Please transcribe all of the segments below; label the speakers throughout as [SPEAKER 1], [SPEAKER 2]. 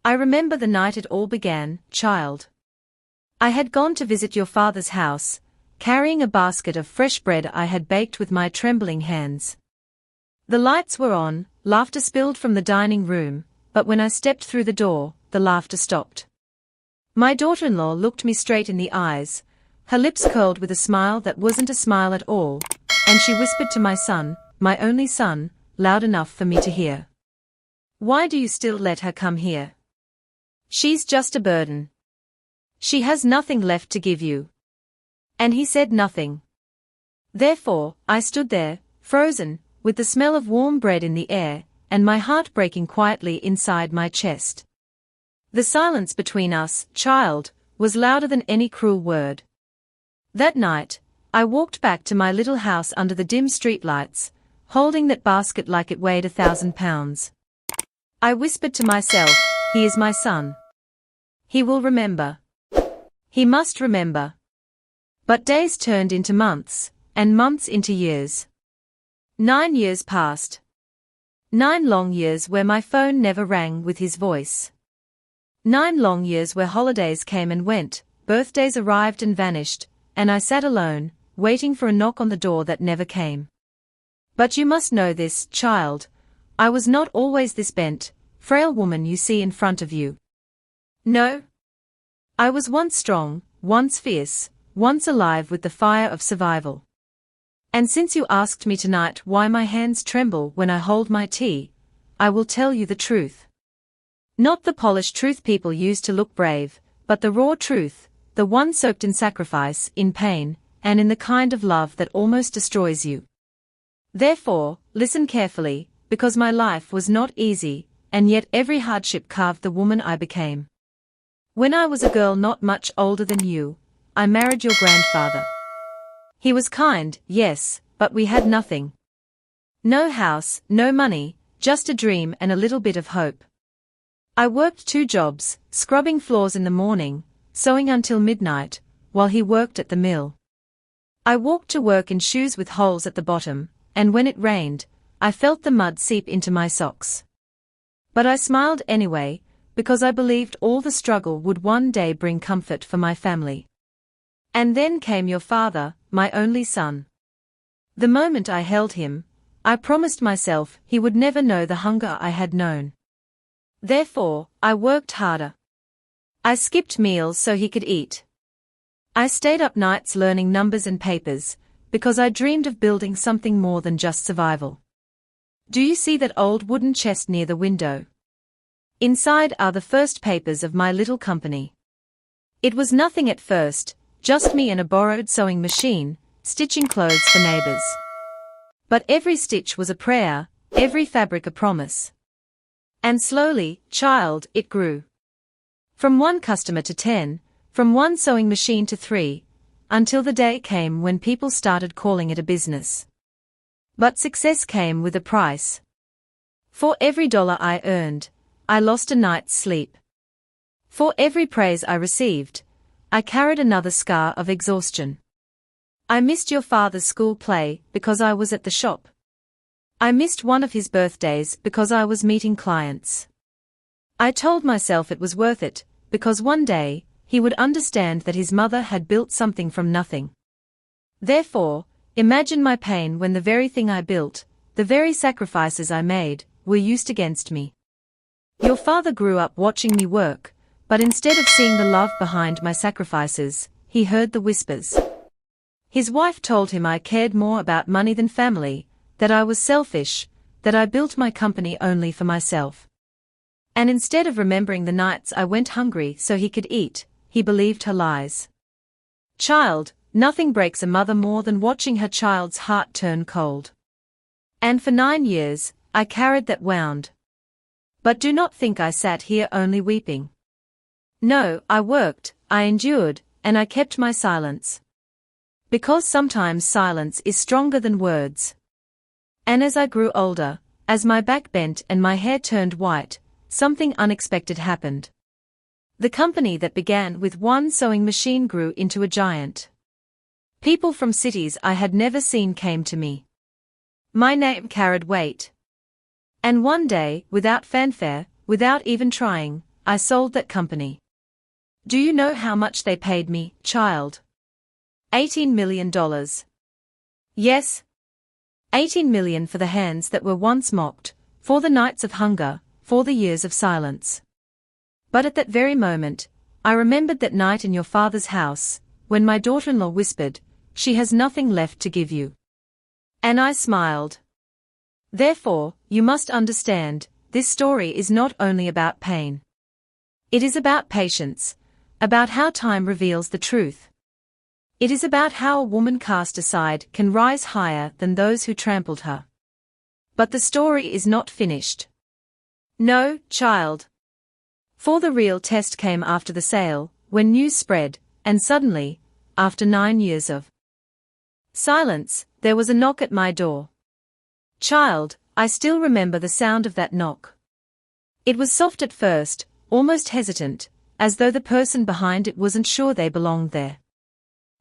[SPEAKER 1] I remember the night it all began, child. I had gone to visit your father's house, carrying a basket of fresh bread I had baked with my trembling hands. The lights were on, laughter spilled from the dining room, but when I stepped through the door, the laughter stopped. My daughter-in-law looked me straight in the eyes, her lips curled with a smile that wasn't a smile at all, and she whispered to my son, my only son, loud enough for me to hear. "Why do you still let her come here? She's just a burden. She has nothing left to give you." And he said nothing. Therefore, I stood there, frozen, with the smell of warm bread in the air, and my heart breaking quietly inside my chest. The silence between us, child, was louder than any cruel word. That night, I walked back to my little house under the dim streetlights, holding that basket like it weighed 1,000 pounds. I whispered to myself, he is my son. He will remember. He must remember. But days turned into months, and months into years. 9 years passed. 9 long years where my phone never rang with his voice. 9 long years where holidays came and went, birthdays arrived and vanished, and I sat alone, waiting for a knock on the door that never came. But you must know this, child, I was not always this bent, frail woman you see in front of you. No. I was once strong, once fierce, once alive with the fire of survival. And since you asked me tonight why my hands tremble when I hold my tea, I will tell you the truth. Not the polished truth people use to look brave, but the raw truth, the one soaked in sacrifice, in pain, and in the kind of love that almost destroys you. Therefore, listen carefully, because my life was not easy, and yet every hardship carved the woman I became. When I was a girl not much older than you, I married your grandfather. He was kind, yes, but we had nothing. No house, no money, just a dream and a little bit of hope. I worked 2 jobs, scrubbing floors in the morning, sewing until midnight, while he worked at the mill. I walked to work in shoes with holes at the bottom, and when it rained, I felt the mud seep into my socks. But I smiled anyway, because I believed all the struggle would one day bring comfort for my family. And then came your father, my only son. The moment I held him, I promised myself he would never know the hunger I had known. Therefore, I worked harder. I skipped meals so he could eat. I stayed up nights learning numbers and papers, because I dreamed of building something more than just survival. Do you see that old wooden chest near the window? Inside are the first papers of my little company. It was nothing at first, just me and a borrowed sewing machine, stitching clothes for neighbors. But every stitch was a prayer, every fabric a promise. And slowly, child, it grew. From 1 customer to 10, from 1 sewing machine to 3, until the day came when people started calling it a business. But success came with a price. For every dollar I earned, I lost a night's sleep. For every praise I received, I carried another scar of exhaustion. I missed your father's school play because I was at the shop. I missed one of his birthdays because I was meeting clients. I told myself it was worth it, because one day, he would understand that his mother had built something from nothing. Therefore, imagine my pain when the very thing I built, the very sacrifices I made, were used against me. Your father grew up watching me work, but instead of seeing the love behind my sacrifices, he heard the whispers. His wife told him I cared more about money than family, that I was selfish, that I built my company only for myself. And instead of remembering the nights I went hungry so he could eat, he believed her lies. Child, nothing breaks a mother more than watching her child's heart turn cold. And for 9 years, I carried that wound. But do not think I sat here only weeping. No, I worked, I endured, and I kept my silence. Because sometimes silence is stronger than words. And as I grew older, as my back bent and my hair turned white, something unexpected happened. The company that began with 1 sewing machine grew into a giant. People from cities I had never seen came to me. My name carried weight. And one day, without fanfare, without even trying, I sold that company. Do you know how much they paid me, child? $18 million. Yes. 18 million for the hands that were once mocked, for the nights of hunger, for the years of silence. But at that very moment, I remembered that night in your father's house, when my daughter-in-law whispered, "She has nothing left to give you." And I smiled. Therefore, you must understand, this story is not only about pain. It is about patience, about how time reveals the truth. It is about how a woman cast aside can rise higher than those who trampled her. But the story is not finished. No, child. For the real test came after the sale, when news spread, and suddenly, after 9 years of silence, there was a knock at my door. Child, I still remember the sound of that knock. It was soft at first, almost hesitant, as though the person behind it wasn't sure they belonged there.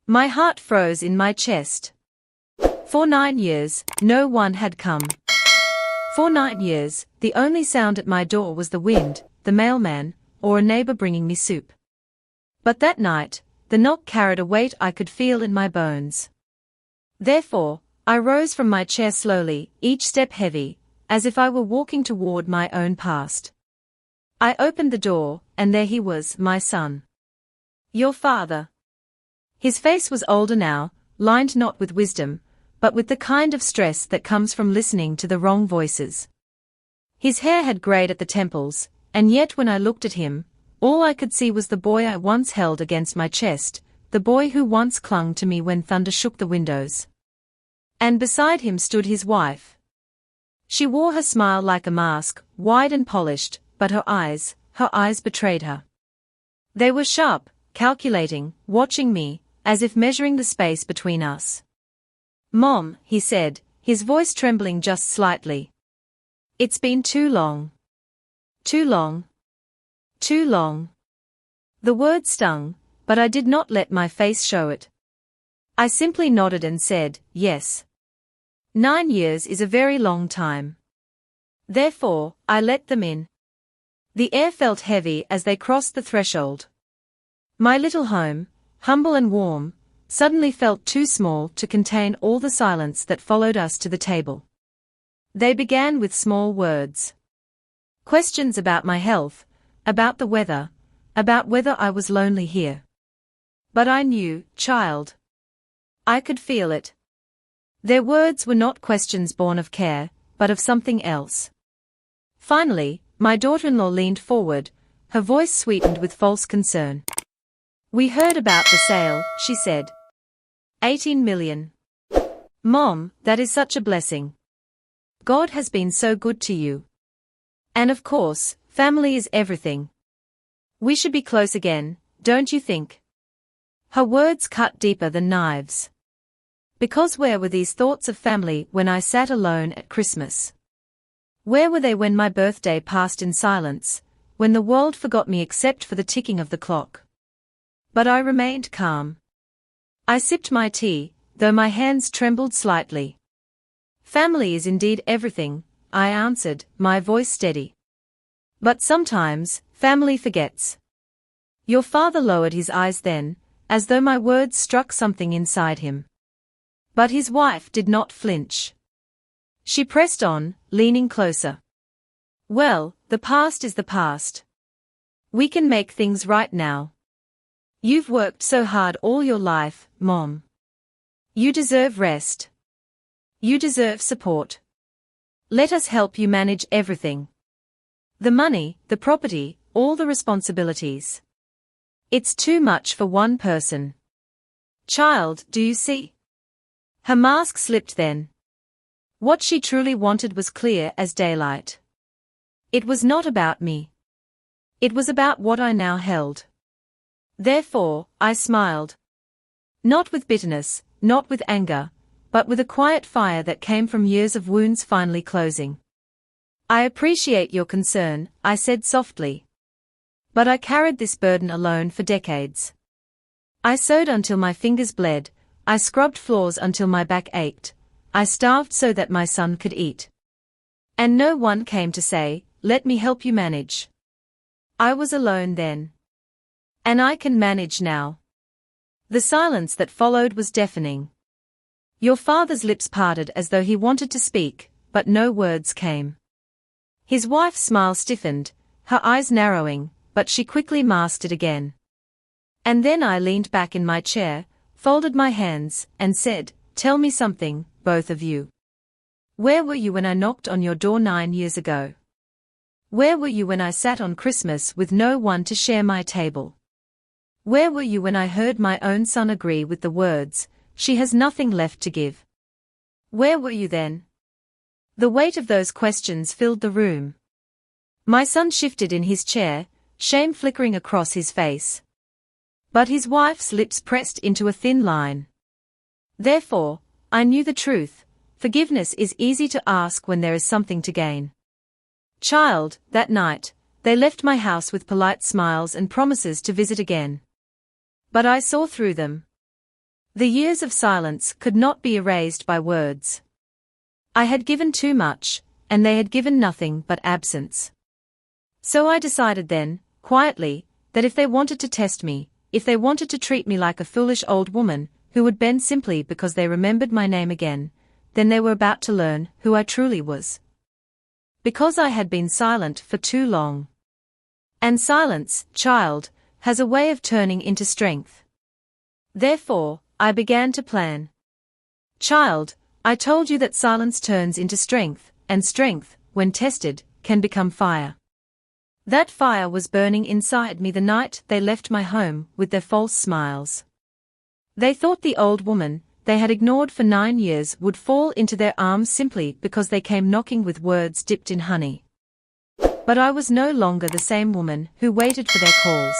[SPEAKER 1] My heart froze in my chest. For 9 years, no one had come. For 9 years, the only sound at my door was the wind, the mailman, or a neighbor bringing me soup. But that night, the knock carried a weight I could feel in my bones. Therefore, I rose from my chair slowly, each step heavy, as if I were walking toward my own past. I opened the door, and there he was, my son. Your father. His face was older now, lined not with wisdom, but with the kind of stress that comes from listening to the wrong voices. His hair had grayed at the temples, and yet when I looked at him, all I could see was the boy I once held against my chest, the boy who once clung to me when thunder shook the windows. And beside him stood his wife. She wore her smile like a mask, wide and polished, but her eyes betrayed her. They were sharp, calculating, watching me, as if measuring the space between us. "Mom," he said, his voice trembling just slightly. "It's been too long. Too long. Too long." The word stung, but I did not let my face show it. I simply nodded and said, "Yes. 9 years is a very long time." Therefore, I let them in. The air felt heavy as they crossed the threshold. My little home, humble and warm, suddenly felt too small to contain all the silence that followed us to the table. They began with small words. Questions about my health, about the weather, about whether I was lonely here. But I knew, child. I could feel it. Their words were not questions born of care, but of something else. Finally, my daughter-in-law leaned forward, her voice sweetened with false concern. "We heard about the sale," she said. 18 million. Mom, that is such a blessing. God has been so good to you. And of course, family is everything. We should be close again, don't you think? Her words cut deeper than knives. Because where were these thoughts of family when I sat alone at Christmas? Where were they when my birthday passed in silence, when the world forgot me except for the ticking of the clock? But I remained calm. I sipped my tea, though my hands trembled slightly. "Family is indeed everything," I answered, my voice steady. "But sometimes, family forgets." Your father lowered his eyes then, as though my words struck something inside him. But his wife did not flinch. She pressed on, leaning closer. "Well, the past is the past. We can make things right now. You've worked so hard all your life, Mom. You deserve rest. You deserve support. Let us help you manage everything. The money, the property, all the responsibilities. It's too much for one person. Child, do you see?" Her mask slipped then. What she truly wanted was clear as daylight. It was not about me. It was about what I now held. Therefore, I smiled. Not with bitterness, not with anger, but with a quiet fire that came from years of wounds finally closing. "I appreciate your concern," I said softly. "But I carried this burden alone for decades. I sewed until my fingers bled, I scrubbed floors until my back ached, I starved so that my son could eat. And no one came to say, 'Let me help you manage.' I was alone then. And I can manage now. The silence that followed was deafening. Your father's lips parted as though he wanted to speak, but no words came. His wife's smile stiffened, her eyes narrowing, but she quickly masked it again. And then I leaned back in my chair, folded my hands, and said, "Tell me something, both of you. Where were you when I knocked on your door 9 years ago? Where were you when I sat on Christmas with no one to share my table? Where were you when I heard my own son agree with the words, 'She has nothing left to give'? Where were you then?" The weight of those questions filled the room. My son shifted in his chair, shame flickering across his face. But his wife's lips pressed into a thin line. Therefore, I knew the truth. Forgiveness is easy to ask when there is something to gain. Child, that night, they left my house with polite smiles and promises to visit again. But I saw through them. The years of silence could not be erased by words. I had given too much, and they had given nothing but absence. So I decided then, quietly, that if they wanted to test me, if they wanted to treat me like a foolish old woman, who would bend simply because they remembered my name again, then they were about to learn who I truly was. Because I had been silent for too long. And silence, child, has a way of turning into strength. Therefore, I began to plan. Child, I told you that silence turns into strength, and strength, when tested, can become fire. That fire was burning inside me the night they left my home with their false smiles. They thought the old woman they had ignored for 9 years would fall into their arms simply because they came knocking with words dipped in honey. But I was no longer the same woman who waited for their calls.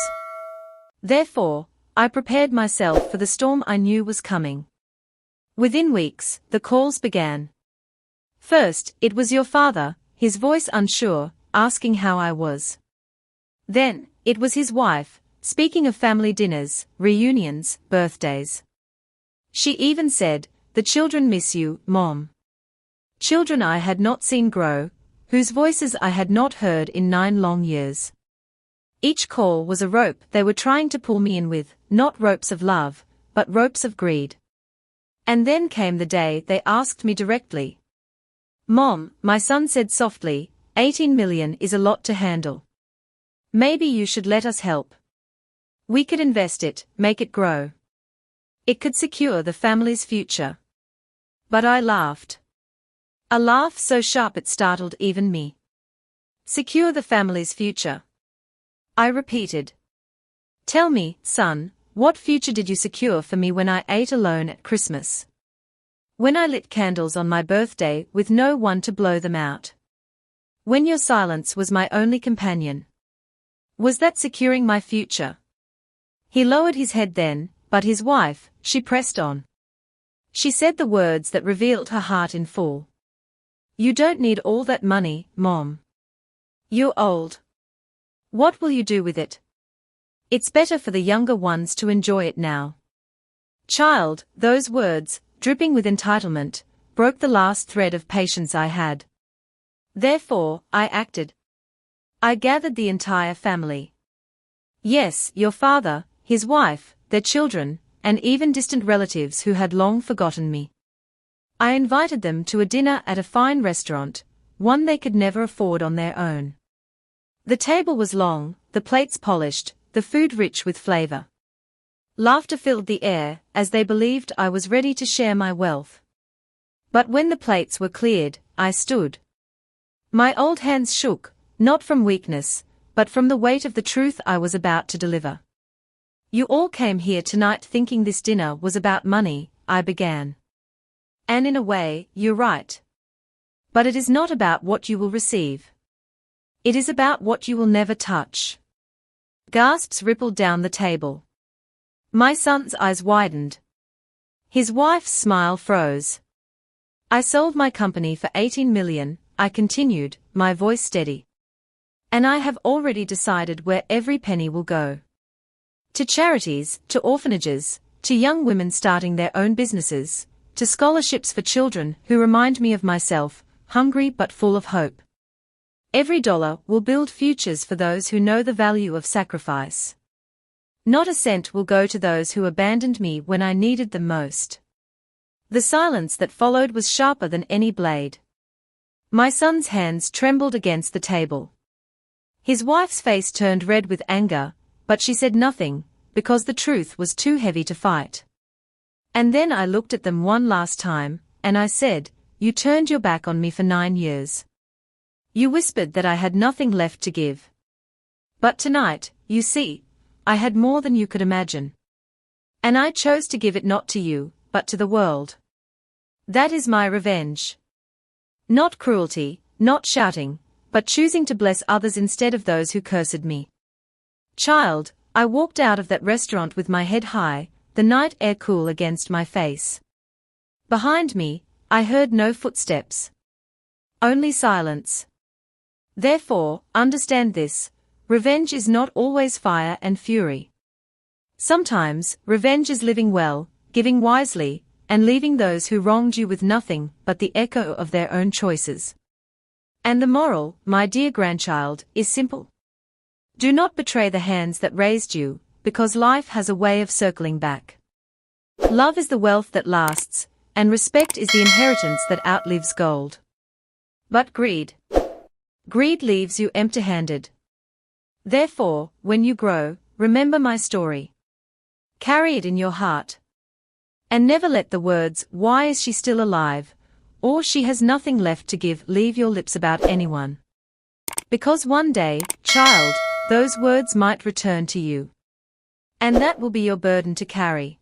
[SPEAKER 1] Therefore, I prepared myself for the storm I knew was coming. Within weeks, the calls began. First, it was your father, his voice unsure, asking how I was. Then, it was his wife, speaking of family dinners, reunions, birthdays. She even said, "The children miss you, Mom." Children I had not seen grow, whose voices I had not heard in 9 long years. Each call was a rope they were trying to pull me in with, not ropes of love, but ropes of greed. And then came the day they asked me directly. "Mom," my son said softly, 18 million is a lot to handle. Maybe you should let us help. We could invest it, make it grow. It could secure the family's future." But I laughed. A laugh so sharp it startled even me. "Secure the family's future?" I repeated. "Tell me, son, what future did you secure for me when I ate alone at Christmas? When I lit candles on my birthday with no one to blow them out? When your silence was my only companion? Was that securing my future?" He lowered his head then, but his wife, she pressed on. She said the words that revealed her heart in full. "You don't need all that money, Mom. You're old. What will you do with it? It's better for the younger ones to enjoy it now." Child, those words, dripping with entitlement, broke the last thread of patience I had. Therefore, I acted. I gathered the entire family. Yes, your father, his wife, their children, and even distant relatives who had long forgotten me. I invited them to a dinner at a fine restaurant, one they could never afford on their own. The table was long, the plates polished, the food rich with flavor. Laughter filled the air, as they believed I was ready to share my wealth. But when the plates were cleared, I stood. My old hands shook, not from weakness, but from the weight of the truth I was about to deliver. "You all came here tonight thinking this dinner was about money," I began. "And in a way, you're right. But it is not about what you will receive. It is about what you will never touch." Gasps rippled down the table. My son's eyes widened. His wife's smile froze. "I sold my company for 18 million, I continued, my voice steady. "And I have already decided where every penny will go. To charities, to orphanages, to young women starting their own businesses, to scholarships for children who remind me of myself, hungry but full of hope. Every dollar will build futures for those who know the value of sacrifice. Not a cent will go to those who abandoned me when I needed them most. The silence that followed was sharper than any blade. My son's hands trembled against the table. His wife's face turned red with anger, but she said nothing, because the truth was too heavy to fight. And then I looked at them one last time, and I said, "You turned your back on me for 9 years. You whispered that I had nothing left to give. But tonight, you see, I had more than you could imagine. And I chose to give it not to you, but to the world. That is my revenge. Not cruelty, not shouting, but choosing to bless others instead of those who cursed me." Child, I walked out of that restaurant with my head high, the night air cool against my face. Behind me, I heard no footsteps. Only silence. Therefore, understand this: revenge is not always fire and fury. Sometimes, revenge is living well, giving wisely, and leaving those who wronged you with nothing but the echo of their own choices. And the moral, my dear grandchild, is simple. Do not betray the hands that raised you, because life has a way of circling back. Love is the wealth that lasts, and respect is the inheritance that outlives gold. But greed leaves you empty-handed. Therefore, when you grow, remember my story. Carry it in your heart. And never let the words, "Why is she still alive?" or "She has nothing left to give," leave your lips about anyone. Because one day, child, those words might return to you. And that will be your burden to carry.